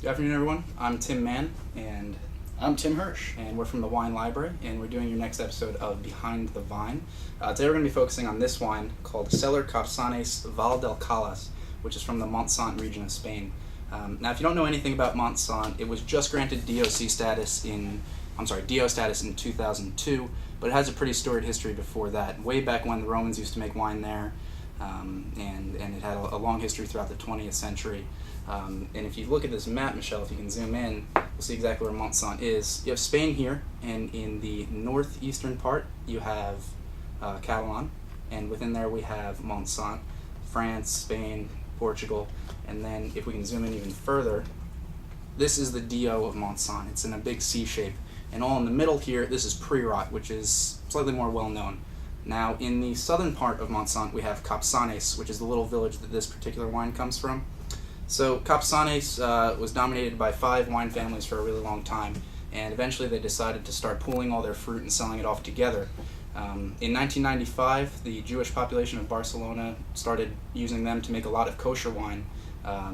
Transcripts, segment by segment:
Good afternoon, everyone. I'm Tim Mann, and I'm Tim Hirsch. we're from the Wine Library, and we're doing your next episode of Behind the Vine. Today we're going to be focusing on this wine called Capcanes Vall del Calas, which is from the Montsant region of Spain. Now, if you don't know anything about Montsant, it was just granted DO status in 2002, but it has a pretty storied history before that. Way back when the Romans used to make wine there, and it had a long history throughout the 20th century. And if you look at this map, Michelle, if you can zoom in, you'll see exactly where Montsant is. You have Spain here, and in the northeastern part, you have Catalan, and within there we have Montsant, France, Spain, Portugal, and then if we can zoom in even further, this is the DO of Montsant. It's in a big C shape, and all in the middle here, this is Priorat, which is slightly more well-known. Now, in the southern part of Montsant, we have Capcanes, which is the little village that this particular wine comes from. So Capcanes was dominated by 5 wine families for a really long time, and eventually they decided to start pooling all their fruit and selling it off together. In 1995, the Jewish population of Barcelona started using them to make a lot of kosher wine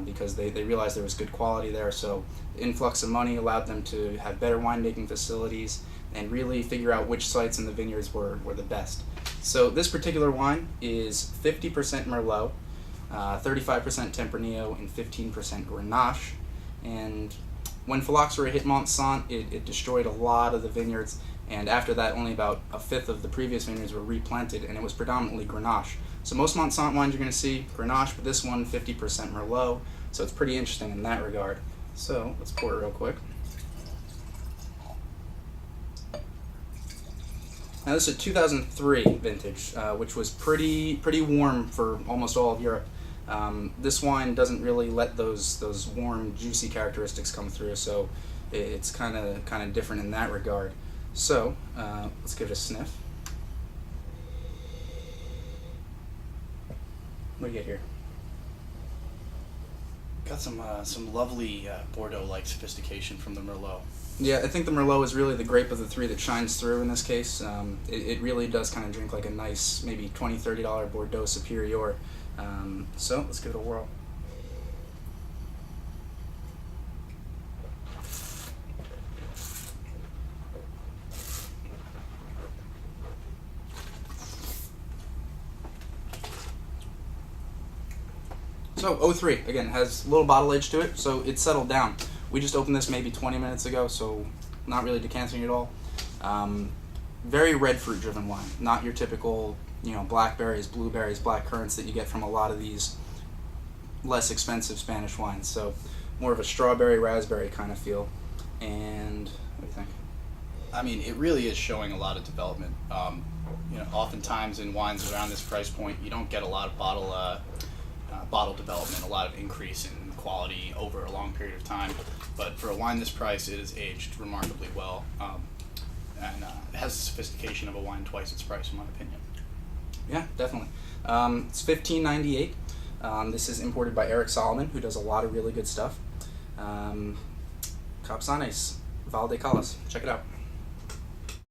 because they realized there was good quality there, so the influx of money allowed them to have better winemaking facilities and really figure out which sites in the vineyards were the best. So this particular wine is 50% Merlot, 35% Tempranillo, and 15% Grenache. And when phylloxera hit Montsant, it destroyed a lot of the vineyards, and after that only about a fifth of the previous vineyards were replanted, and it was predominantly Grenache. So most Montsant wines you're going to see Grenache, but this one 50% Merlot, so it's pretty interesting in that regard. So let's pour it real quick. Now this is a 2003 vintage, which was pretty warm for almost all of Europe. This wine doesn't really let those warm, juicy characteristics come through, so it's kind of different in that regard. So let's give it a sniff. What do you get here? Got some lovely Bordeaux-like sophistication from the Merlot. Yeah, I think the Merlot is really the grape of the three that shines through in this case. It really does kind of drink like a nice, maybe $20, $30 Bordeaux Superior. So let's give it a whirl. So 03, again, has a little bottle age to it, so it's settled down. We just opened this maybe 20 minutes ago, so not really decanting at all. Very red fruit driven wine, not your typical, blackberries, blueberries, black currants that you get from a lot of these less expensive Spanish wines. So more of a strawberry, raspberry kind of feel. And what do you think? I mean, it really is showing a lot of development. Oftentimes in wines around this price point, you don't get a lot of bottle development, a lot of increase in quality over a long period of time. But for a wine this price, it is aged remarkably well, and it has the sophistication of a wine twice its price, in my opinion. Yeah, definitely. It's $15.98. This is imported by Eric Solomon, who does a lot of really good stuff. Capcanes Vall del Calas. Check it out.